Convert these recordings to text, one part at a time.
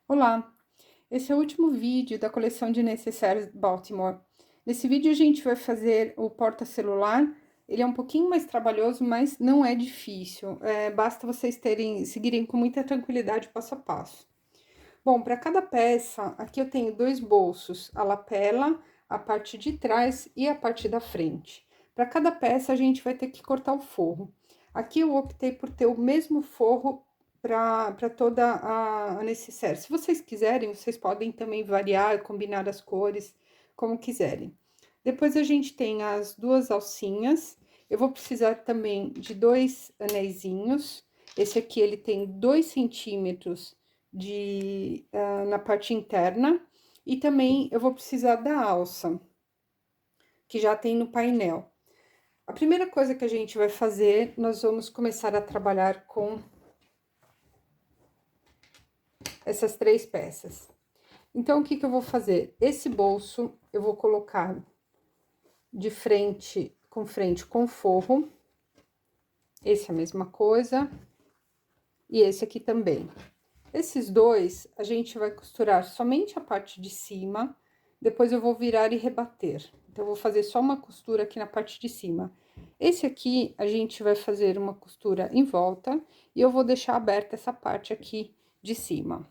Olá, esse é o último vídeo da coleção de necessários Baltimore. Nesse vídeo a gente vai fazer o porta-celular. Ele é um pouquinho mais trabalhoso, mas não é difícil. Basta vocês seguirem com muita tranquilidade o passo a passo. Bom, para cada peça, aqui eu tenho dois bolsos, a lapela, a parte de trás e a parte da frente. Para cada peça a gente vai ter que cortar o forro. Aqui eu optei por ter o mesmo forro para toda a necessaire. Se vocês quiserem, vocês podem também variar, combinar as cores, como quiserem. Depois a gente tem as duas alcinhas. Eu vou precisar também de dois anéisinhos. Esse aqui ele tem 2 centímetros na parte interna. E também eu vou precisar da alça, que já tem no painel. A primeira coisa que a gente vai fazer, nós vamos começar a trabalhar com essas 3 peças. Então, o que que eu vou fazer? Esse bolso eu vou colocar de frente com forro. Esse é a mesma coisa. E esse aqui também. Esses dois, a gente vai costurar somente a parte de cima, depois eu vou virar e rebater. Então, eu vou fazer só uma costura aqui na parte de cima. Esse aqui, a gente vai fazer uma costura em volta, e eu vou deixar aberta essa parte aqui de cima.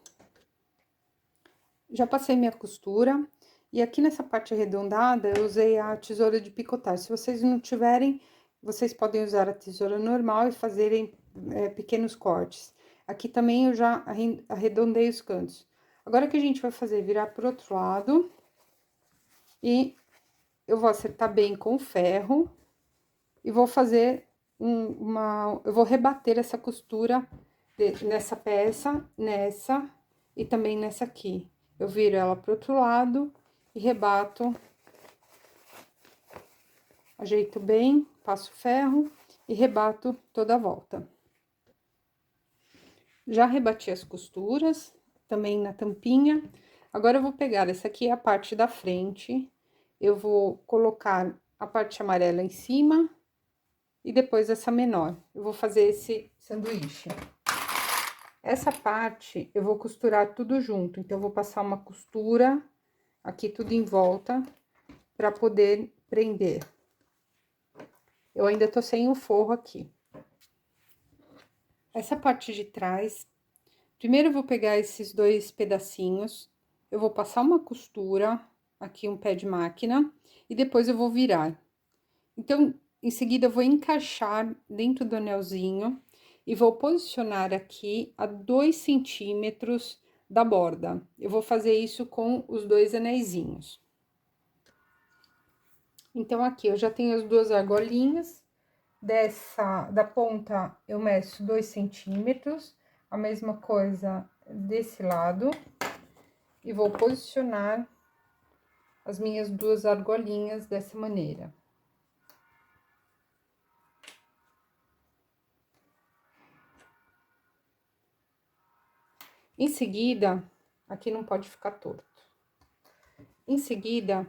Já passei minha costura, e aqui nessa parte arredondada, eu usei a tesoura de picotar. Se vocês não tiverem, vocês podem usar a tesoura normal e fazerem pequenos cortes. Aqui também eu já arredondei os cantos. Agora, o que a gente vai fazer? Virar pro outro lado. E eu vou acertar bem com o ferro. E vou fazer eu vou rebater essa costura nessa peça, nessa e também nessa aqui. Eu viro ela pro outro lado e rebato. Ajeito bem, passo ferro e rebato toda a volta. Já rebati as costuras, também na tampinha. Agora, eu vou pegar essa aqui, a parte da frente. Eu vou colocar a parte amarela em cima e depois essa menor. Eu vou fazer esse sanduíche. Essa parte, eu vou costurar tudo junto. Então, eu vou passar uma costura aqui tudo em volta para poder prender. Eu ainda tô sem o forro aqui. Essa parte de trás, primeiro eu vou pegar esses 2 pedacinhos, eu vou passar uma costura, aqui um pé de máquina, e depois eu vou virar. Então, em seguida, eu vou encaixar dentro do anelzinho e vou posicionar aqui a 2 centímetros da borda. Eu vou fazer isso com os 2 anéisinhos. Então, aqui eu já tenho as 2 argolinhas. Da ponta, eu meço 2 centímetros, a mesma coisa desse lado, e vou posicionar as minhas 2 argolinhas dessa maneira. Em seguida, aqui não pode ficar torto. Em seguida,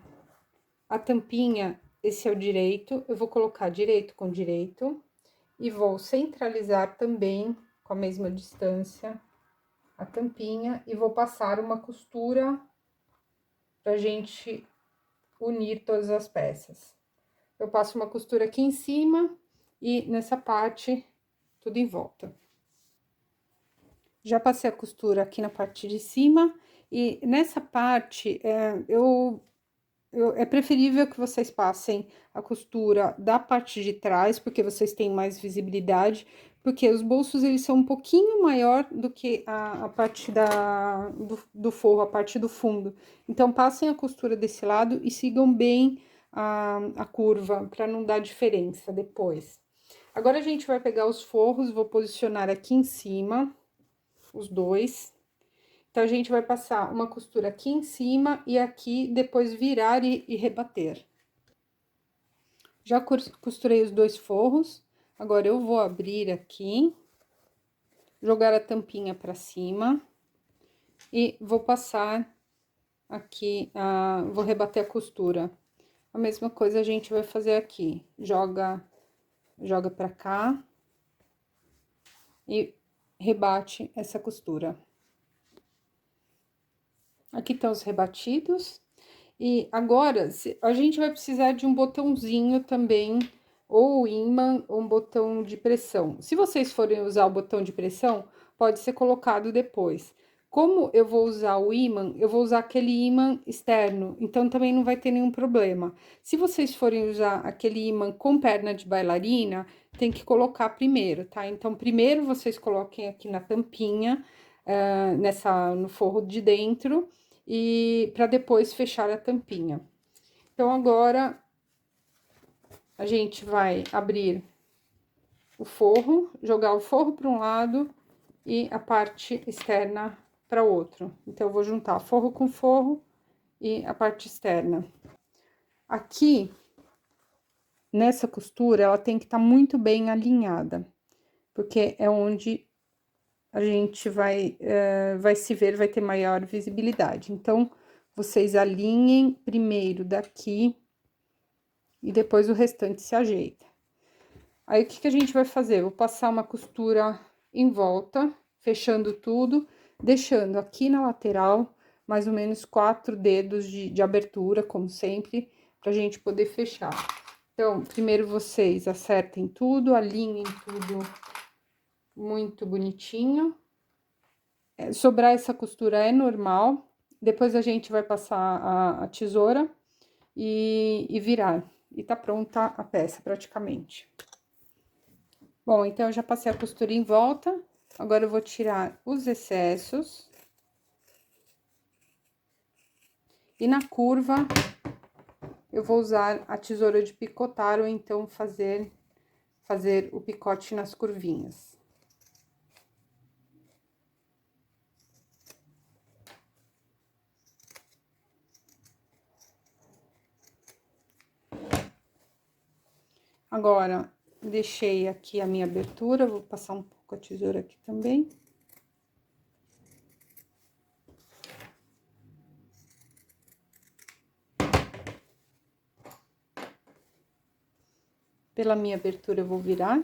a tampinha, esse é o direito, eu vou colocar direito com direito, e vou centralizar também, com a mesma distância, a tampinha, e vou passar uma costura pra gente unir todas as peças. Eu passo uma costura aqui em cima e nessa parte, tudo em volta. Já passei a costura aqui na parte de cima e nessa parte, é preferível que vocês passem a costura da parte de trás, porque vocês têm mais visibilidade, porque os bolsos, eles são um pouquinho maior do que a parte do forro, a parte do fundo. Então, passem a costura desse lado e sigam bem a curva, para não dar diferença depois. Agora, a gente vai pegar os forros, vou posicionar aqui em cima, os dois. Então, a gente vai passar uma costura aqui em cima e aqui, depois virar e rebater. Já costurei os 2 forros, agora eu vou abrir aqui, jogar a tampinha pra cima e vou passar aqui, vou rebater a costura. A mesma coisa a gente vai fazer aqui, joga pra cá e rebate essa costura. Aqui estão os rebatidos. E agora, a gente vai precisar de um botãozinho também, ou ímã, ou um botão de pressão. Se vocês forem usar o botão de pressão, pode ser colocado depois. Como eu vou usar o ímã, eu vou usar aquele ímã externo, então também não vai ter nenhum problema. Se vocês forem usar aquele ímã com perna de bailarina, tem que colocar primeiro, tá? Então, primeiro vocês coloquem aqui na tampinha, no forro de dentro, e para depois fechar a tampinha. Então, agora a gente vai abrir o forro, jogar o forro para um lado e a parte externa para outro. Então, eu vou juntar forro com forro e a parte externa. Aqui, nessa costura, ela tem que estar muito bem alinhada, porque é onde a gente vai se ver, vai ter maior visibilidade. Então, vocês alinhem primeiro daqui e depois o restante se ajeita. Aí, o que que a gente vai fazer? Vou passar uma costura em volta, fechando tudo, deixando aqui na lateral mais ou menos 4 dedos de abertura, como sempre, pra gente poder fechar. Então, primeiro vocês acertem tudo, alinhem tudo muito bonitinho. Sobrar essa costura é normal, depois a gente vai passar a tesoura e virar. E tá pronta a peça, praticamente. Bom, então, eu já passei a costura em volta, agora eu vou tirar os excessos. E na curva, eu vou usar a tesoura de picotar, ou então fazer o picote nas curvinhas. Agora, deixei aqui a minha abertura, vou passar um pouco a tesoura aqui também. Pela minha abertura, eu vou virar.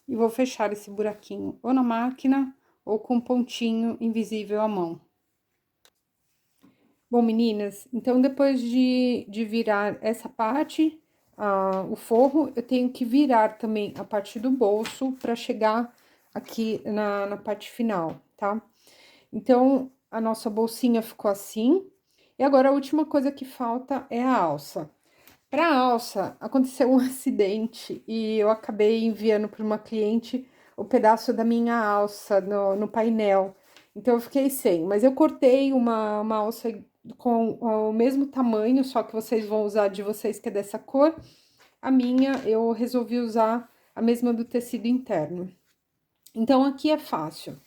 E vou fechar esse buraquinho ou na máquina ou com um pontinho invisível à mão. Bom, meninas, então depois de virar essa parte, o forro, eu tenho que virar também a parte do bolso para chegar aqui na parte final, tá? Então, a nossa bolsinha ficou assim. E agora, a última coisa que falta é a alça. Para a alça, aconteceu um acidente e eu acabei enviando para uma cliente o pedaço da minha alça no painel. Então, eu fiquei sem, mas eu cortei uma alça com o mesmo tamanho, só que vocês vão usar de vocês, que é dessa cor. A minha, eu resolvi usar a mesma do tecido interno. Então, aqui é fácil.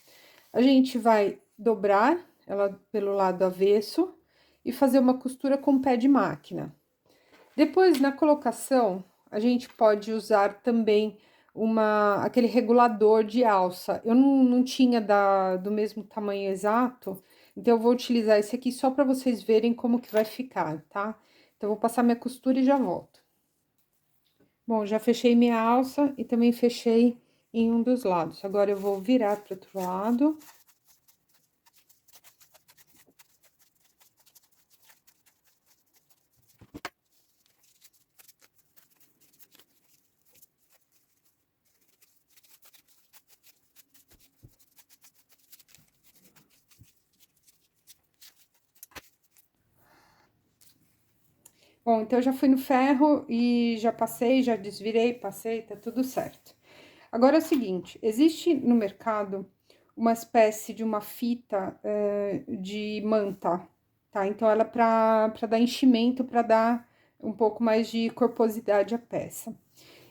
A gente vai dobrar ela pelo lado avesso e fazer uma costura com pé de máquina. Depois, na colocação, a gente pode usar também aquele regulador de alça. Eu não tinha do mesmo tamanho exato, então eu vou utilizar esse aqui só para vocês verem como que vai ficar, tá? Então, eu vou passar minha costura e já volto. Bom, já fechei minha alça e também fechei em um dos lados. Agora, eu vou virar para outro lado. Bom, então, eu já fui no ferro e já passei, já desvirei, passei, tá tudo certo. Agora é o seguinte, existe no mercado uma espécie de uma fita de manta, tá? Então, ela é para dar enchimento, para dar um pouco mais de corposidade à peça.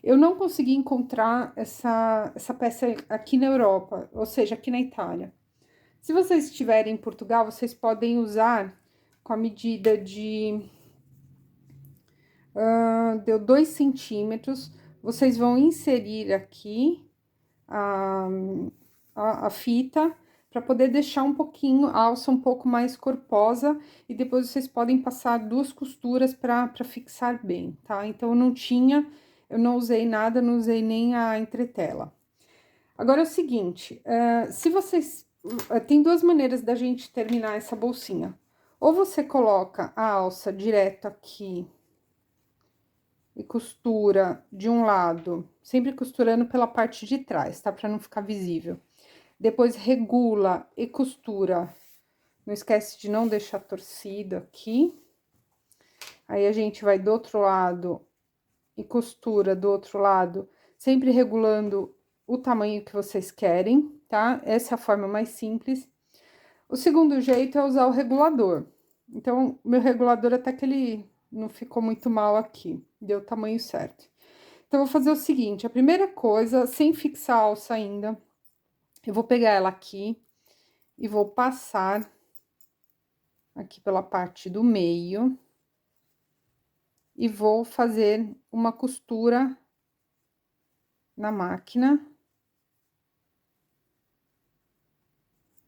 Eu não consegui encontrar essa peça aqui na Europa, ou seja, aqui na Itália. Se vocês estiverem em Portugal, vocês podem usar com a medida deu 2 centímetros, vocês vão inserir aqui a fita para poder deixar um pouquinho a alça um pouco mais corposa, e depois vocês podem passar 2 costuras para fixar bem, tá? Então, eu não usei nada, não usei nem a entretela. Agora é o seguinte, se vocês... tem 2 maneiras da gente terminar essa bolsinha. Ou você coloca a alça direto aqui e costura de um lado, sempre costurando pela parte de trás, tá? Pra não ficar visível. Depois regula e costura. Não esquece de não deixar torcido aqui. Aí, a gente vai do outro lado e costura do outro lado, sempre regulando o tamanho que vocês querem, tá? Essa é a forma mais simples. O segundo jeito é usar o regulador. Então, meu regulador até que ele não ficou muito mal aqui, deu o tamanho certo. Então, eu vou fazer o seguinte, a primeira coisa, sem fixar a alça ainda, eu vou pegar ela aqui e vou passar aqui pela parte do meio e vou fazer uma costura na máquina.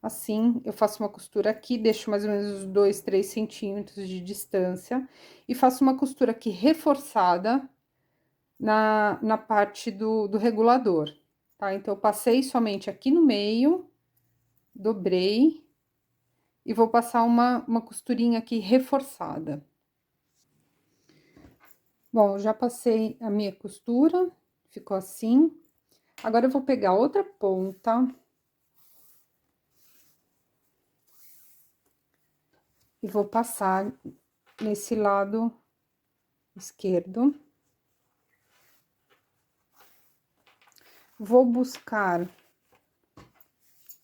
Assim, eu faço uma costura aqui, deixo mais ou menos uns 2, 3 centímetros de distância e faço uma costura aqui reforçada na parte do regulador, tá? Então, eu passei somente aqui no meio, dobrei e vou passar uma costurinha aqui reforçada. Bom, eu já passei a minha costura, ficou assim. Agora, eu vou pegar outra ponta e vou passar nesse lado esquerdo. Vou buscar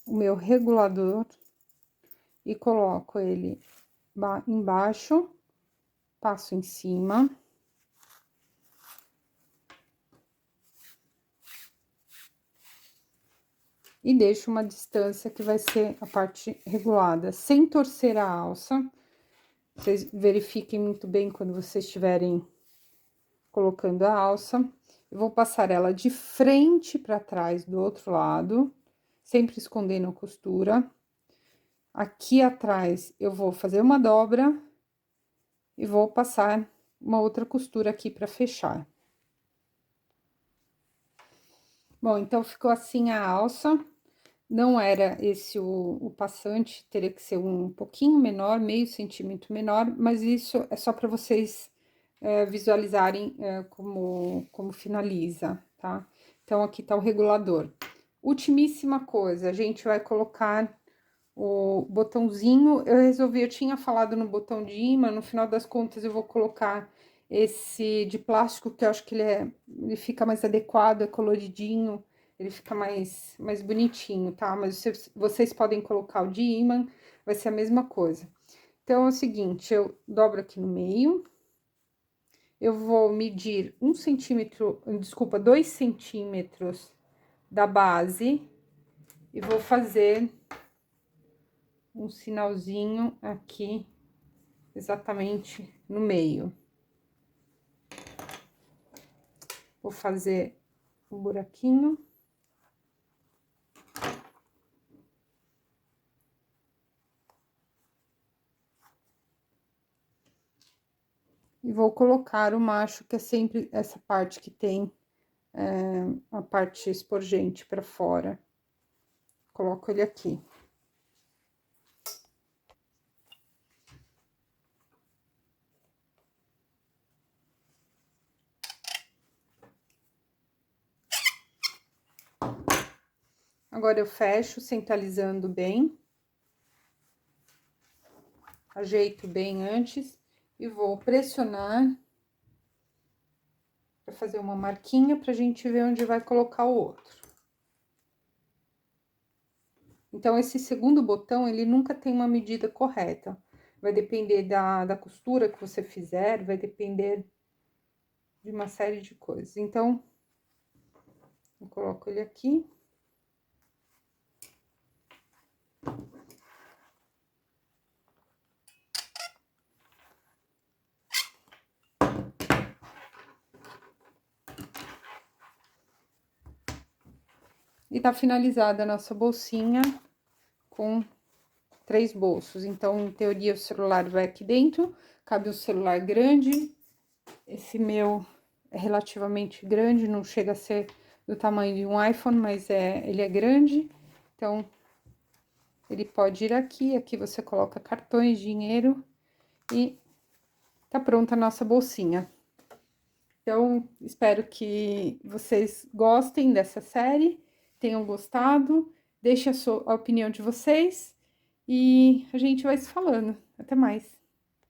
o meu regulador e coloco ele embaixo, passo em cima. E deixo uma distância que vai ser a parte regulada, sem torcer a alça. Vocês verifiquem muito bem quando vocês estiverem colocando a alça. Eu vou passar ela de frente para trás do outro lado, sempre escondendo a costura. Aqui atrás, eu vou fazer uma dobra e vou passar uma outra costura aqui para fechar. Bom, então, ficou assim a alça. Não era esse o passante, teria que ser um pouquinho menor, meio centímetro menor, mas isso é só para vocês visualizarem como finaliza, tá? Então, aqui tá o regulador. Ultimíssima coisa, a gente vai colocar o botãozinho. Eu tinha falado no botão de imã, no final das contas eu vou colocar esse de plástico, que eu acho que ele fica mais adequado, é coloridinho, ele fica mais bonitinho, tá? Mas vocês podem colocar o de imã, vai ser a mesma coisa. Então, é o seguinte, eu dobro aqui no meio, eu vou medir 2 centímetros da base e vou fazer um sinalzinho aqui, exatamente no meio. Vou fazer um buraquinho. E vou colocar o macho, que é sempre essa parte que tem a parte esporgente para fora. Coloco ele aqui. Agora, eu fecho, centralizando bem. Ajeito bem antes e vou pressionar para fazer uma marquinha pra gente ver onde vai colocar o outro. Então, esse segundo botão, ele nunca tem uma medida correta. Vai depender da costura que você fizer, vai depender de uma série de coisas. Então, eu coloco ele aqui. E tá finalizada a nossa bolsinha com 3 bolsos. Então, em teoria, o celular vai aqui dentro, cabe um celular grande. Esse meu é relativamente grande, não chega a ser do tamanho de um iPhone, mas ele é grande. Então, ele pode ir aqui, aqui você coloca cartões, dinheiro e tá pronta a nossa bolsinha. Então, espero que vocês gostem dessa série, tenham gostado, deixe a opinião de vocês e a gente vai se falando. Até mais!